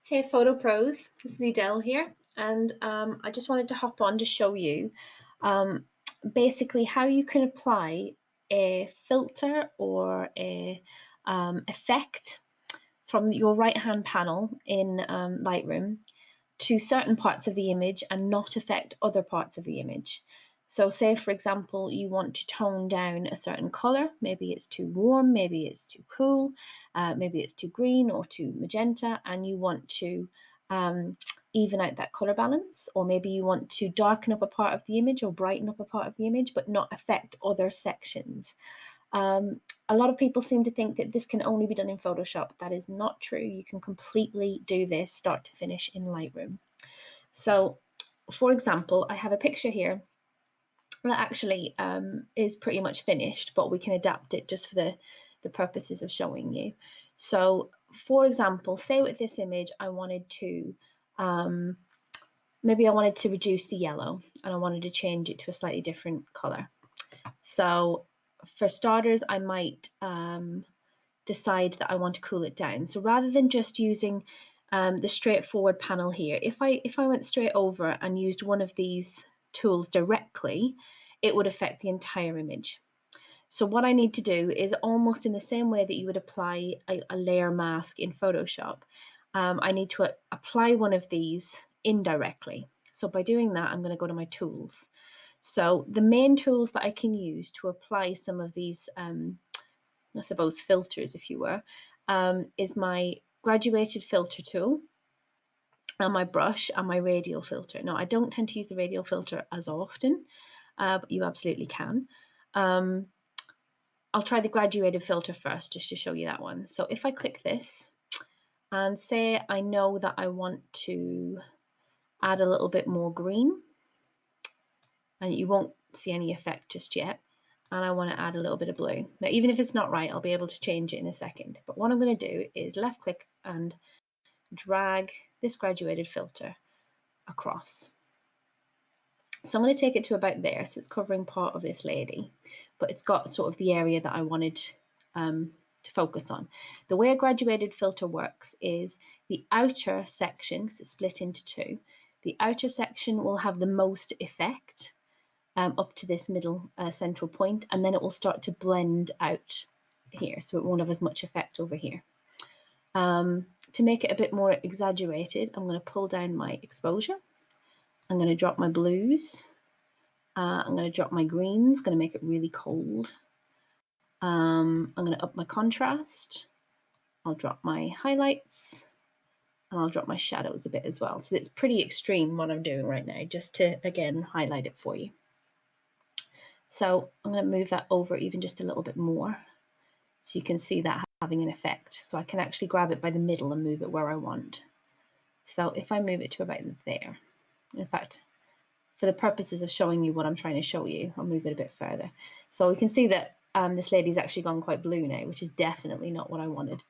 Hey Photo Pros, this is Edel here, and I just wanted to hop on to show you basically how you can apply a filter or a effect from your right-hand panel in Lightroom to certain parts of the image and not affect other parts of the image. So say, for example, you want to tone down a certain color. Maybe it's too warm, maybe it's too cool, maybe it's too green or too magenta, and you want to even out that color balance. Or maybe you want to darken up a part of the image or brighten up a part of the image, but not affect other sections. A lot of people seem to think that this can only be done in Photoshop. That is not true. You can completely do this start to finish in Lightroom. So, for example, I have a picture here that actually is pretty much finished, but we can adapt it just for the purposes of showing you. So, for example, say with this image, I wanted to, maybe I wanted to reduce the yellow and I wanted to change it to a slightly different color. So for starters, I might decide that I want to cool it down. So rather than just using the straightforward panel here, if I went straight over and used one of these tools directly, it would affect the entire image. So what I need to do is almost in the same way that you would apply a layer mask in Photoshop, I need to apply one of these indirectly. So by doing that, I'm going to go to my tools. So the main tools that I can use to apply some of these, I suppose, filters, if you were, is my graduated filter tool and my brush and my radial filter. Now, I don't tend to use the radial filter as often, but you absolutely can. I'll try the graduated filter first just to show you that one. So if I click this and say I know that I want to add a little bit more green, and you won't see any effect just yet, and I want to add a little bit of blue. Now, even if it's not right, I'll be able to change it in a second. But what I'm going to do is left click and drag this graduated filter across. So I'm going to take it to about there. So it's covering part of this lady, but it's got sort of the area that I wanted to focus on. The way a graduated filter works is the outer section, because it's split into two, the outer section will have the most effect up to this middle central point, and then it will start to blend out here, so it won't have as much effect over here. To make it a bit more exaggerated, I'm going to pull down my exposure. I'm going to drop my blues. I'm going to drop my greens, going to make it really cold. I'm going to up my contrast. I'll drop my highlights, and I'll drop my shadows a bit as well. So it's pretty extreme what I'm doing right now, just to, again, highlight it for you. So I'm going to move that over even just a little bit more so you can see that having an effect. So I can actually grab it by the middle and move it where I want. So if I move it to about there, in fact, for the purposes of showing you what I'm trying to show you, I'll move it a bit further. So we can see that this lady's actually gone quite blue now, which is definitely not what I wanted.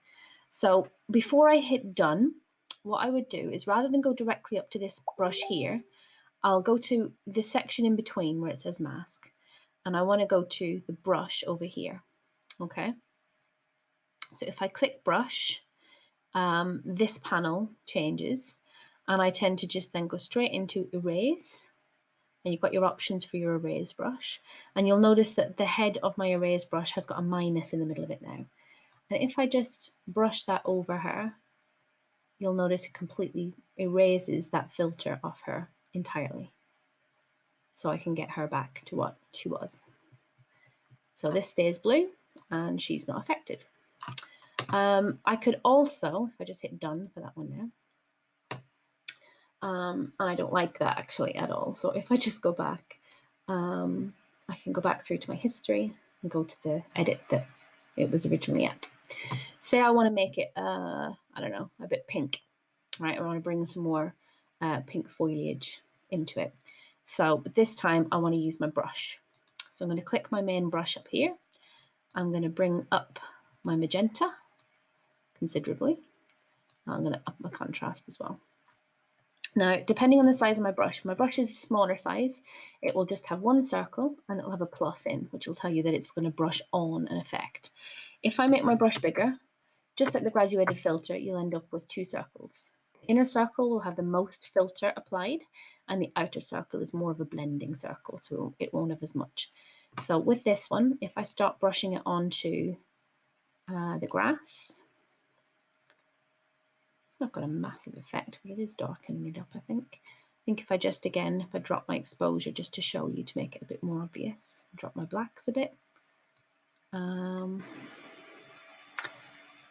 So before I hit done, what I would do is rather than go directly up to this brush here, I'll go to the section in between where it says mask, and I want to go to the brush over here. Okay. So if I click brush, this panel changes, and I tend to just then go straight into erase. And you've got your options for your erase brush. And you'll notice that the head of my erase brush has got a minus in the middle of it now. And if I just brush that over her, you'll notice it completely erases that filter off her entirely. So I can get her back to what she was. So this stays blue and she's not affected. I could also, if I just hit done for that one now, and I don't like that actually at all. So if I just go back, I can go back through to my history and go to the edit that it was originally at. Say I want to make it, I don't know, a bit pink, right? I want to bring some more pink foliage into it. So, but this time I want to use my brush. So I'm going to click my main brush up here. I'm going to bring up my magenta considerably. I'm going to up my contrast as well. Now, depending on the size of my brush, if my brush is smaller size, it will just have one circle and it'll have a plus in, which will tell you that it's going to brush on an effect. If I make my brush bigger, just like the graduated filter, you'll end up with two circles inner circle will have the most filter applied, and the outer circle is more of a blending circle, so it won't have as much. So with this one, if I start brushing it onto the grass, it's not got a massive effect, but it is darkening it up, I think. I think if I just, again, if I drop my exposure just to show you, to make it a bit more obvious, drop my blacks a bit.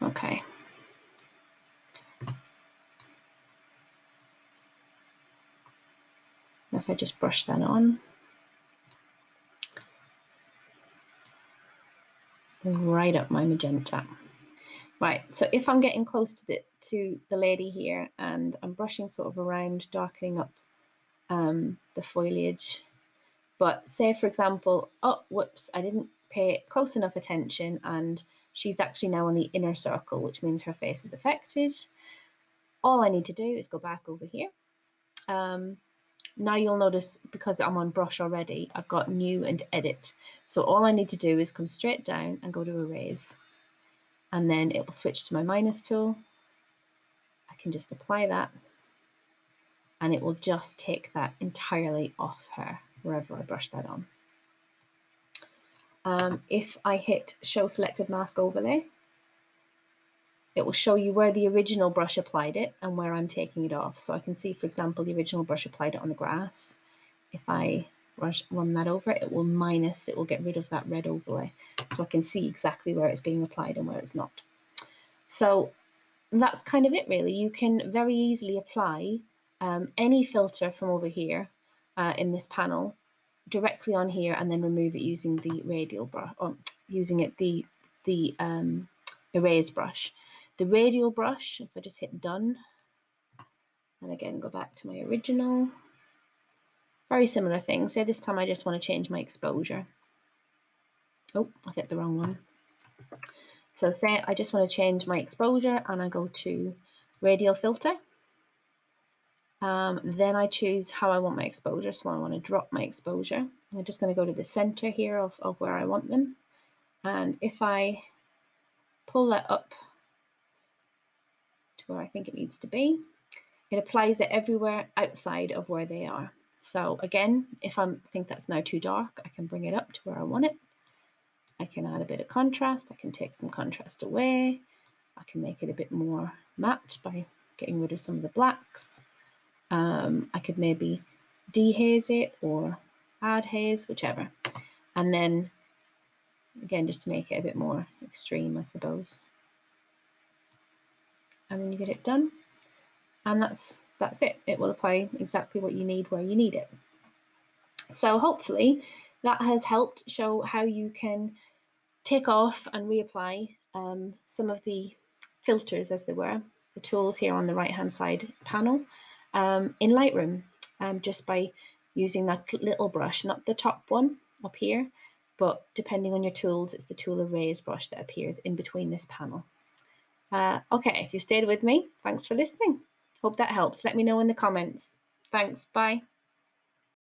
Okay. If I just brush that on, right up my magenta. Right, so if I'm getting close to the lady here and I'm brushing sort of around, darkening up the foliage, but say for example, oh whoops, I didn't pay close enough attention and she's actually now on the inner circle, which means her face is affected. All I need to do is go back over here. Now you'll notice, because I'm on brush already, I've got new and edit. So all I need to do is come straight down and go to erase. And then it will switch to my minus tool. I can just apply that. And it will just take that entirely off her, wherever I brush that on. If I hit Show Selected Mask Overlay, it will show you where the original brush applied it and where I'm taking it off. So I can see, for example, the original brush applied it on the grass. If I run that over, it will get rid of that red overlay. So I can see exactly where it's being applied and where it's not. So that's kind of it, really. You can very easily apply any filter from over here in this panel directly on here, and then remove it using the radial brush, or using it the erase brush. The radial brush, if I just hit done, and again go back to my original, very similar thing. Say this time I just want to change my exposure. Oh, I hit the wrong one. So say I just want to change my exposure, and I go to radial filter. Then I choose how I want my exposure. So I want to drop my exposure. I'm just going to go to the center here of where I want them. And if I pull that up to where I think it needs to be, it applies it everywhere outside of where they are. So again, if I think that's now too dark, I can bring it up to where I want it. I can add a bit of contrast. I can take some contrast away. I can make it a bit more matte by getting rid of some of the blacks. I could maybe dehaze it or add haze, whichever. And then again, just to make it a bit more extreme, I suppose. And then you get it done. And that's it. It will apply exactly what you need where you need it. So hopefully that has helped show how you can take off and reapply some of the filters, as they were, the tools here on the right hand side panel in Lightroom, just by using that little brush, not the top one up here, but depending on your tools, it's the tool erase brush that appears in between this panel. Okay, if you stayed with me, thanks for listening. Hope that helps. Let me know in the comments. Thanks. Bye.